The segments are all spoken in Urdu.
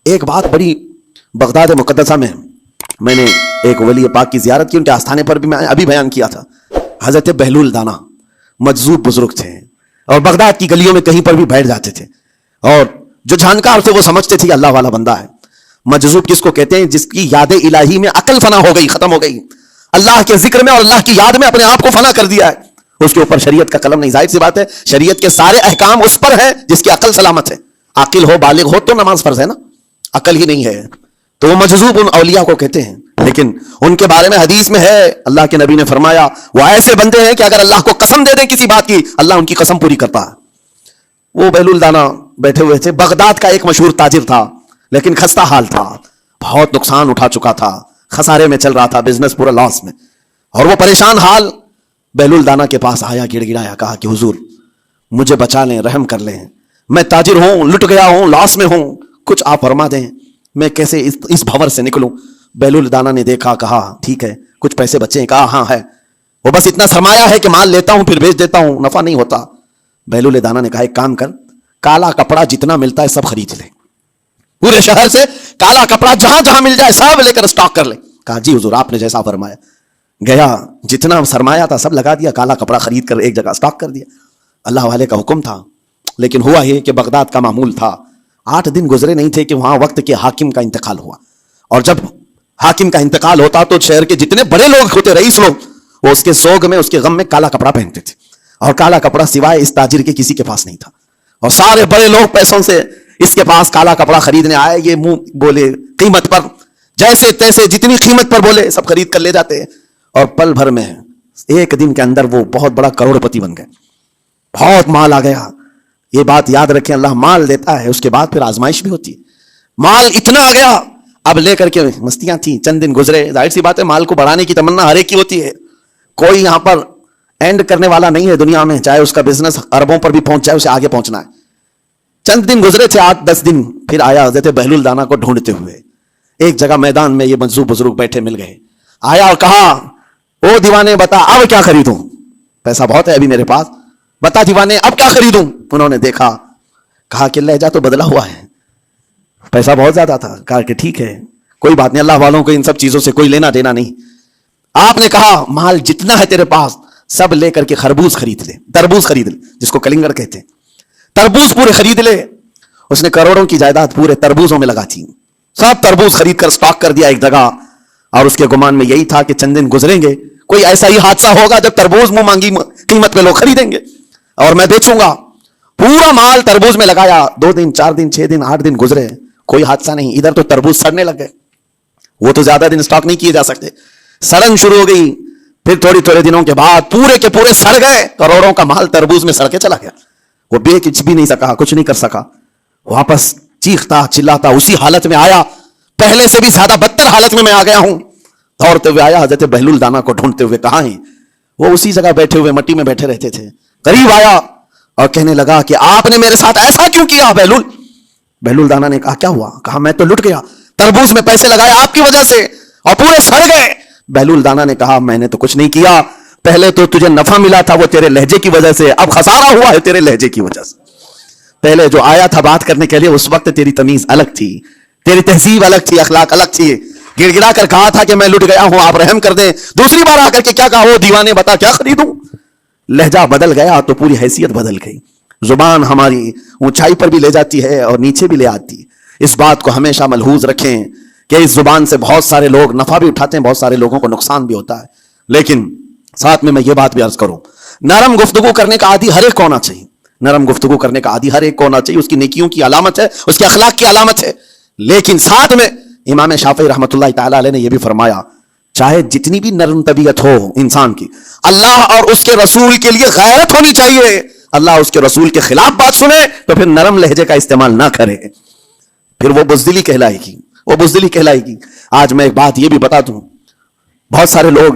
ایک بات بڑی بغداد مقدسہ میں میں نے ایک ولی پاک کی زیارت کی، ان کے آستانے پر بھی میں ابھی بیان کیا تھا. حضرت بہلول دانا مجذوب بزرگ تھے اور بغداد کی گلیوں میں کہیں پر بھی بیٹھ جاتے تھے، اور جو جانکار تھے وہ سمجھتے تھے کہ اللہ والا بندہ ہے. مجذوب کس کو کہتے ہیں؟ جس کی یاد الہی میں عقل فنا ہو گئی، ختم ہو گئی، اللہ کے ذکر میں اور اللہ کی یاد میں اپنے آپ کو فنا کر دیا ہے. اس کے اوپر شریعت کا قلم نہیں. ظاہر سی بات ہے شریعت کے سارے احکام اس پر ہیں جس کی عقل سلامت ہے. عاقل ہو، بالغ ہو تو نماز فرض ہے نا، عقل ہی نہیں ہے تو وہ مجذوب ان اولیاء کو کہتے ہیں. لیکن ان کے بارے میں حدیث میں ہے، اللہ کے نبی نے فرمایا وہ ایسے بندے ہیں کہ اگر اللہ کو قسم دے دیں کسی بات کی، اللہ ان کی قسم پوری کرتا ہے. وہ بہلول دانا بیٹھے ہوئے تھے. بغداد کا ایک مشہور تاجر تھا لیکن خستہ حال تھا، بہت نقصان اٹھا چکا تھا، خسارے میں چل رہا تھا، بزنس پورا لاس میں، اور وہ پریشان حال بہلول دانا کے پاس آیا، گڑ گڑایا، کہا کہ حضور مجھے بچا لیں، رحم کر لیں، میں تاجر ہوں، لٹ گیا ہوں، لاس میں ہوں، کچھ آپ فرما دیں، میں کیسے اس بھور سے نکلوں. بہلول دانا نے دیکھا، کہا ٹھیک ہے کچھ پیسے بچے ہیں؟ کہا ہاں ہے. وہ بس اتنا سرمایہ ہے کہ مال لیتا ہوں پھر بیچ دیتا ہوں، نفع نہیں ہوتا. بہلول دانا نے کہا ایک کام کر، کالا کپڑا جتنا ملتا ہے سب خرید لے، پورے شہر سے کالا کپڑا جہاں جہاں مل جائے سب لے کر اسٹاک کر لے. کہا جی حضور آپ نے جیسا فرمایا. گیا، جتنا سرمایہ تھا سب لگا دیا، کالا کپڑا خرید کر ایک جگہ اسٹاک کر دیا. اللہ والے کا حکم تھا. لیکن ہوا یہ کہ بغداد کا معمول تھا، 8 دن گزرے نہیں تھے کہ وہاں وقت کے حاکم کا انتقال ہوا. اور جب حاکم کا انتقال ہوتا تو شہر کے جتنے بڑے لوگ ہوتے، رئیس لوگ، وہ اس کے سوگ میں، اس کے غم میں کالا کپڑا پہنتے تھے. اور کالا کپڑا سوائے اس تاجر کے کسی کے پاس نہیں تھا. اور سارے بڑے لوگ پیسوں سے اس کے پاس کالا کپڑا خریدنے آئے. یہ منہ بولے قیمت پر، جیسے تیسے جتنی قیمت پر بولے سب خرید کر لے جاتے. اور پل بھر میں، ایک دن کے اندر وہ بہت بڑا کروڑ پتی بن گئے، بہت مال آ گیا. یہ بات یاد رکھیں، اللہ مال دیتا ہے، اس کے بعد پھر آزمائش بھی ہوتی ہے. مال اتنا آ گیا، اب لے کر کے مستیاں تھیں. چند دن گزرے، ظاہر سی بات ہے مال کو بڑھانے کی تمنا ہر ایک کی ہوتی ہے. کوئی یہاں پر اینڈ کرنے والا نہیں ہے دنیا میں، چاہے اس کا بزنس اربوں پر بھی پہنچ جائے، اسے آگے پہنچنا ہے. چند دن گزرے تھے، 8-10 دن، پھر آیا حضرت بہلول دانا کو ڈھونڈتے ہوئے. ایک جگہ میدان میں یہ مجذوب بزرگ بیٹھے مل گئے. آیا اور کہا او دیوانے بتا اب کیا خریدوں؟ پیسہ بہت ہے ابھی میرے پاس، بتا دیوانے اب کیا خریدوں؟ انہوں نے دیکھا، کہا کہ لہجہ تو بدلا ہوا ہے، پیسہ بہت زیادہ تھا. کہا کہ ٹھیک ہے کوئی بات نہیں، اللہ والوں کو ان سب چیزوں سے کوئی لینا دینا نہیں. آپ نے کہا مال جتنا ہے تیرے پاس سب لے کر کے خربوز خرید لے، تربوز خرید لے، جس کو کلنگڑ کہتے ہیں، تربوز پورے خرید لے. اس نے کروڑوں کی جائیداد پورے تربوزوں میں لگا تھی، سب تربوز خرید کر سٹاک کر دیا ایک جگہ. اور اس کے گمان میں یہی تھا کہ چند دن گزریں گے، کوئی ایسا ہی حادثہ ہوگا جب تربوز منہ مانگی قیمت پہ لوگ خریدیں گے اور میں بیچوں گا. پورا مال تربوز میں لگایا. 2 دن 4 دن 6 دن 8 دن گزرے، کوئی حادثہ نہیں. ادھر تو تربوز سڑنے لگ گئے، وہ تو زیادہ دن سٹاک نہیں کیے جا سکتے. سڑن شروع ہو گئی. پھر تھوڑے دنوں کے بعد پورے کے پورے سڑ گئے. کروڑوں کا مال تربوز میں سڑ کے چلا گیا. وہ بیچ بھی نہیں سکا، کچھ نہیں کر سکا. واپس چیختا چلاتا اسی حالت میں آیا، پہلے سے بھی زیادہ بدتر حالت میں آ گیا ہوں. دوڑتے ہوئے آیا، حضرت بہلول دانا کو ڈھونڈتے ہوئے. کہاں ہیں؟ وہ اسی جگہ بیٹھے ہوئے مٹی میں بیٹھے رہتے تھے. قریب آیا اور کہنے لگا کہ آپ نے میرے ساتھ ایسا کیوں کیا بہلول؟ بہلول دانا نے کہا کیا ہوا؟ کہا میں تو لٹ گیا، تربوز میں پیسے لگائے آپ کی وجہ سے اور پورے سڑ گئے. بہلول دانا نے کہا میں نے تو کچھ نہیں کیا، پہلے تو تجھے نفع ملا تھا وہ تیرے لہجے کی وجہ سے، اب خسارہ ہوا ہے تیرے لہجے کی وجہ سے. پہلے جو آیا تھا بات کرنے کے لیے اس وقت تیری تمیز الگ تھی، تیری تہذیب الگ تھی، اخلاق الگ تھی. گڑ گڑا کر کہا تھا کہ میں لٹ گیا ہوں آپ رحم کر دیں. دوسری بار آ کر کے کیا کہا؟ وہ دیوانے بتا کیا خریدوں؟ لہجہ بدل گیا تو پوری حیثیت بدل گئی. زبان ہماری اونچائی پر بھی لے جاتی ہے اور نیچے بھی لے آتی ہے. اس بات کو ہمیشہ ملحوظ رکھیں کہ اس زبان سے بہت سارے لوگ نفع بھی اٹھاتے ہیں، بہت سارے لوگوں کو نقصان بھی ہوتا ہے. لیکن ساتھ میں یہ بات بھی عرض کروں، نرم گفتگو کرنے کا عادی ہر ایک کو ہونا چاہیے. نرم گفتگو کرنے کا عادی ہر ایک کو ہونا چاہیے. اس کی نیکیوں کی علامت ہے، اس کے اخلاق کی علامت ہے. لیکن ساتھ میں امام شافعی رحمۃ اللہ تعالی علیہ نے یہ بھی فرمایا چاہے جتنی بھی نرم طبیعت ہو انسان کی، اللہ اور اس کے رسول کے لیے غیرت ہونی چاہیے. اللہ اس کے رسول کے خلاف بات سنے تو پھر نرم لہجے کا استعمال نہ کرے، پھر وہ بزدلی کہلائے گی، وہ بزدلی کہلائے گی. آج میں ایک بات یہ بھی بتا دوں، بہت سارے لوگ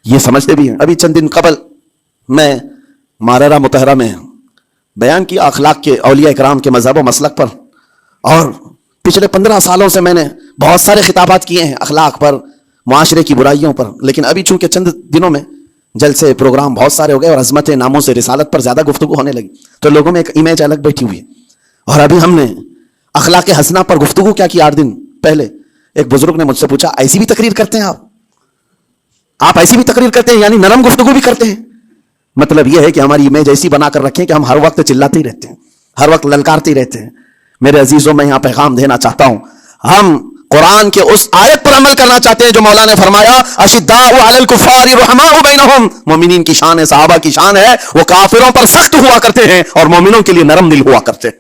یہ سمجھتے بھی ہیں. ابھی چند دن قبل میں ماررہ مطہرہ میں بیان کیا اخلاق کے اولیاء کرام کے مذہب و مسلک پر، اور پچھلے 15 سالوں سے میں نے بہت سارے خطابات کیے ہیں اخلاق پر، معاشرے کی برائیوں پر. لیکن ابھی چونکہ چند دنوں میں جلسے پروگرام بہت سارے ہو گئے اور عظمت ناموں سے رسالت پر زیادہ گفتگو ہونے لگی تو لوگوں میں ایک امیج الگ بیٹھی ہوئی ہے. اور ابھی ہم نے اخلاق حسنہ پر گفتگو کیا کی 8 دن پہلے ایک بزرگ نے مجھ سے پوچھا ایسی بھی تقریر کرتے ہیں آپ ایسی بھی تقریر کرتے ہیں یعنی نرم گفتگو بھی کرتے ہیں؟ مطلب یہ ہے کہ ہماری امیج ایسی بنا کر رکھیں کہ ہم ہر وقت چلاتے ہی رہتے ہیں, ہر وقت للکارتے ہی رہتے ہیں. میرے عزیزوں, میں یہاں پیغام دینا چاہتا ہوں, ہم قرآن کے اس آیت پر عمل کرنا چاہتے ہیں جو مولا نے فرمایا اشداء علی الکفار رحماء بینہم. مومنین کی شان ہے, صحابہ کی شان ہے, وہ کافروں پر سخت ہوا کرتے ہیں اور مومنوں کے لیے نرم دل ہوا کرتے ہیں.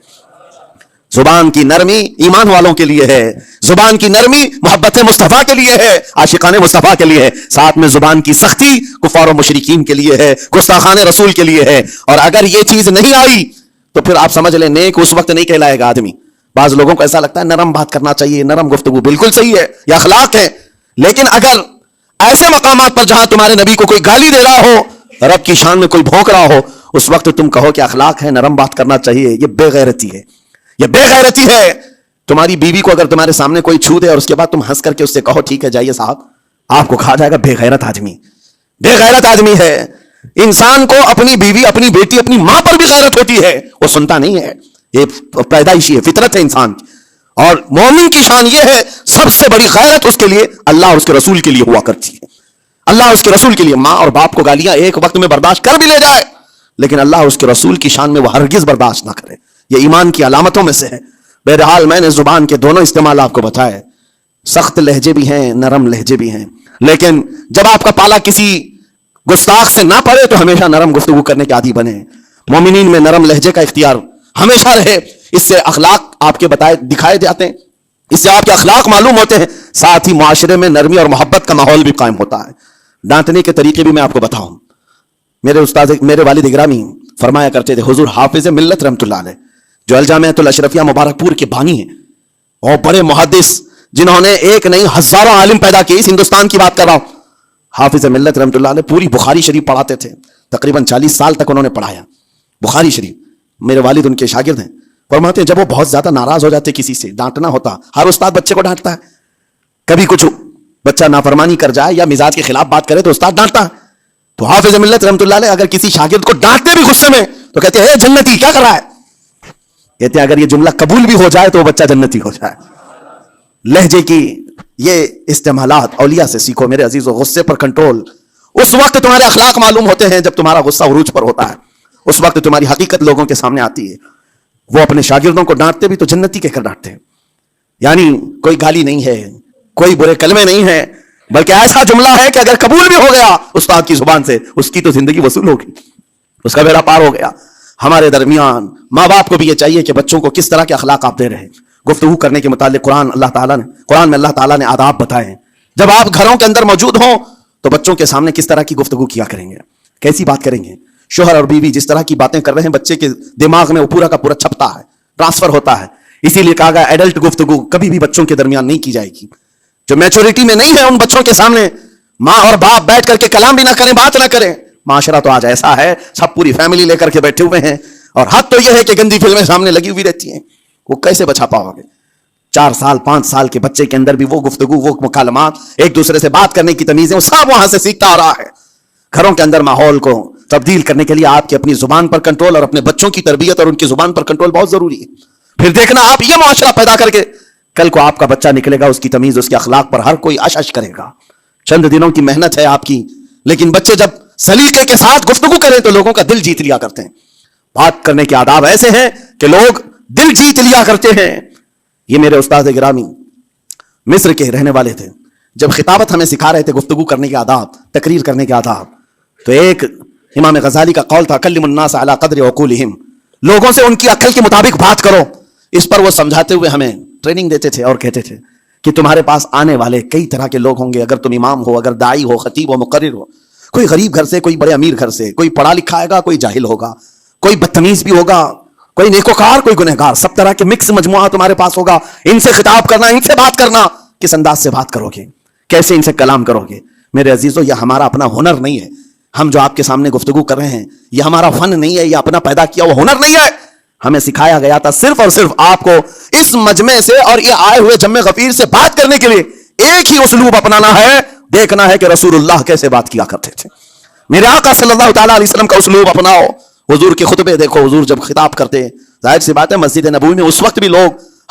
زبان کی نرمی ایمان والوں کے لیے ہے, زبان کی نرمی محبت مصطفیٰ کے لیے ہے, عاشقان مصطفیٰ کے لیے ہے. ساتھ میں زبان کی سختی کفار و مشرکین کے لیے ہے, گستاخان رسول کے لیے ہے. اور اگر یہ چیز نہیں آئی تو پھر آپ سمجھ لیں نیک اس وقت نہیں کہلائے گا آدمی. بعض لوگوں کو ایسا لگتا ہے نرم بات کرنا چاہیے, نرم گفتگو بالکل صحیح ہے, یہ اخلاق ہے. لیکن اگر ایسے مقامات پر جہاں تمہارے نبی کو کوئی گالی دے رہا ہو, رب کی شان میں کوئی بھونک رہا ہو, اس وقت تم کہو کہ اخلاق ہے, نرم بات کرنا چاہیے, یہ بے غیرتی ہے, یہ بے غیرتی ہے. تمہاری بیوی کو اگر تمہارے سامنے کوئی چھو دے اور اس کے بعد تم ہنس کر کے اس سے کہو ٹھیک ہے جائیے صاحب, آپ کو کہا جائے گا بے غیرت آدمی, بے غیرت آدمی ہے. انسان کو اپنی بیوی, اپنی بیٹی, اپنی ماں پر بھی غیرت ہوتی ہے, وہ سنتا نہیں ہے, یہ پیدائشی ہے, فطرت ہے انسان کی. اور مومن کی شان یہ ہے سب سے بڑی غیرت اس کے لیے اللہ اور اس کے رسول کے لیے ہوا کرتی ہے. اللہ اور اس کے رسول کے لیے. ماں اور باپ کو گالیاں ایک وقت میں برداشت کر بھی لے جائے, لیکن اللہ اور اس کے رسول کی شان میں وہ ہرگز برداشت نہ کرے. یہ ایمان کی علامتوں میں سے ہے. بہرحال میں نے زبان کے دونوں استعمال آپ کو بتائے, سخت لہجے بھی ہیں, نرم لہجے بھی ہیں. لیکن جب آپ کا پالا کسی گستاخ سے نہ پڑے تو ہمیشہ نرم گفتگو کرنے کے عادی بنے. مومنین میں نرم لہجے کا اختیار ہمیشہ رہے. اس سے اخلاق آپ کے بتائے دکھائے جاتے ہیں, اس سے آپ کے اخلاق معلوم ہوتے ہیں. ساتھ ہی معاشرے میں نرمی اور محبت کا ماحول بھی قائم ہوتا ہے. ڈانٹنے کے طریقے بھی میں آپ کو بتاؤں. میرے استاد, میرے والد گرامی فرمایا کرتے تھے, حضور حافظ ملت رحمۃ اللہ علیہ جو الجامعۃ الاشرفیہ مبارک پور کے بانی ہیں اور بڑے محدث جنہوں نے ایک نہیں ہزاروں عالم پیدا کیے, اس ہندوستان کی بات کر رہا ہوں. حافظ ملت رحمۃ اللہ علیہ پوری بخاری شریف پڑھاتے تھے, تقریباً 40 سال تک انہوں نے پڑھایا بخاری شریف. میرے والد ان کے شاگرد ہیں. فرماتے ہیں جب وہ بہت زیادہ ناراض ہو جاتے کسی سے, ڈانٹنا ہوتا, ہر استاد بچے کو ڈانٹتا ہے, کبھی کچھ بچہ نافرمانی کر جائے یا مزاج کے خلاف بات کرے تو استاد ڈانٹتا ہے. تو حافظ ملت رحمۃ اللہ علیہ اگر کسی شاگرد کو ڈانٹتے بھی غصے میں تو کہتے ہیں اے جنتی کیا کر رہا ہے. کہتے ہیں اگر یہ جملہ قبول بھی ہو جائے تو وہ بچہ جنتی ہو جائے. لہجے کی یہ استعمالات اولیاء سے سیکھو میرے عزیزو. غصے پر کنٹرول. اس وقت تمہارے اخلاق معلوم ہوتے ہیں جب تمہارا غصہ عروج پر ہوتا ہے, اس وقت تمہاری حقیقت لوگوں کے سامنے آتی ہے. وہ اپنے شاگردوں کو ڈانٹتے بھی تو جنتی کہہ کر ڈانٹتے ہیں, یعنی کوئی گالی نہیں ہے, کوئی برے کلمے نہیں ہے, بلکہ ایسا جملہ ہے کہ اگر قبول بھی ہو گیا استاد کی زبان سے اس کی تو زندگی وصول ہوگی, اس کا بیڑا پار ہو گیا. ہمارے درمیان ماں باپ کو بھی یہ چاہیے کہ بچوں کو کس طرح کے اخلاق آپ دے رہے ہیں. گفتگو کرنے کے متعلق قرآن میں اللہ تعالیٰ نے آداب بتائے ہیں. جب آپ گھروں کے اندر موجود ہوں تو بچوں کے سامنے کس طرح کی گفتگو کیا کریں گے, کیسی بات کریں گے. شوہر اور بیوی جس طرح کی باتیں کر رہے ہیں بچے کے دماغ میں وہ پورا کا پورا چھپتا ہے, ٹرانسفر ہوتا ہے. اسی لیے کہا گیا ایڈلٹ گفتگو کبھی بھی بچوں کے درمیان نہیں کی جائے گی. جو میچورٹی میں نہیں ہے ان بچوں کے سامنے ماں اور باپ بیٹھ کر کے کلام بھی نہ کریں, بات نہ کریں. معاشرہ تو آج ایسا ہے, سب پوری فیملی لے کر کے بیٹھے ہوئے ہیں, اور حد تو یہ ہے کہ گندی فلمیں سامنے لگی ہوئی رہتی ہیں. وہ کیسے بچا پاؤ گے؟ 4 سال 5 سال کے بچے کے اندر بھی وہ گفتگو, وہ مکالمات, ایک دوسرے سے بات کرنے کی تمیزیں, وہ سب وہاں سے سیکھتا آ رہا ہے. گھروں کے اندر ماحول کو تبدیل کرنے کے لیے آپ کی اپنی زبان پر کنٹرول اور اپنے بچوں کی تربیت اور ان کی زبان پر کنٹرول بہت ضروری ہے. پھر دیکھنا آپ یہ معاشرہ پیدا کر کے کل کو آپ کا بچہ نکلے گا, اس کی تمیز, اس کے اخلاق پر ہر کوئی اش کرے گا. چند دنوں کی محنت ہے آپ کی, لیکن بچے جب سلیقے کے ساتھ گفتگو کریں تو لوگوں کا دل جیت لیا کرتے ہیں. بات کرنے کے آداب ایسے ہیں کہ لوگ دل جیت لیا کرتے ہیں. یہ میرے استاد گرامی مصر کے رہنے والے تھے. جب خطابت ہمیں سکھا رہے تھے گفتگو کرنے کے آداب, تقریر کرنے کے آداب, تو ایک امام غزالی کا قول تھا کلم الناس علی قدر عقولہم, لوگوں سے ان کی عقل کے مطابق بات کرو. اس پر وہ سمجھاتے ہوئے ہمیں ٹریننگ دیتے تھے اور کہتے تھے کہ تمہارے پاس آنے والے کئی طرح کے لوگ ہوں گے. اگر تم امام ہو, اگر داعی ہو, خطیب ہو, مقرر ہو, کوئی غریب گھر سے, کوئی بڑے امیر گھر سے, کوئی پڑھا لکھا آئے گا, کوئی جاہل ہوگا, کوئی بدتمیز بھی ہوگا, کوئی نیکوکار, کوئی گنہگار, سب طرح کے مکس مجموعہ تمہارے پاس ہوگا. ان سے خطاب کرنا, ان سے بات کرنا, کس انداز سے بات کرو گے, کیسے ان سے کلام کرو گے. میرے عزیزو یہ ہمارا اپنا ہنر نہیں ہے. ہم جو آپ کے سامنے گفتگو کر رہے ہیں یہ ہمارا فن نہیں ہے, یہ اپنا پیدا کیا وہ ہنر نہیں ہے. ہمیں سکھایا گیا تھا صرف اور صرف آپ کو اس مجمع سے اور یہ آئے ہوئے جمع غفیر سے بات کرنے کے لیے ایک ہی اسلوب اپنانا ہے, دیکھنا ہے کہ رسول اللہ کیسے بات کیا کرتے تھے. میرے آقا صلی اللہ تعالیٰ علیہ وسلم کا اسلوب اپناؤ. حضور کے خطبے دیکھو, حضور جب خطاب کرتے, ظاہر سی بات ہے مسجد نبوی میں اس وقت بھی لوگ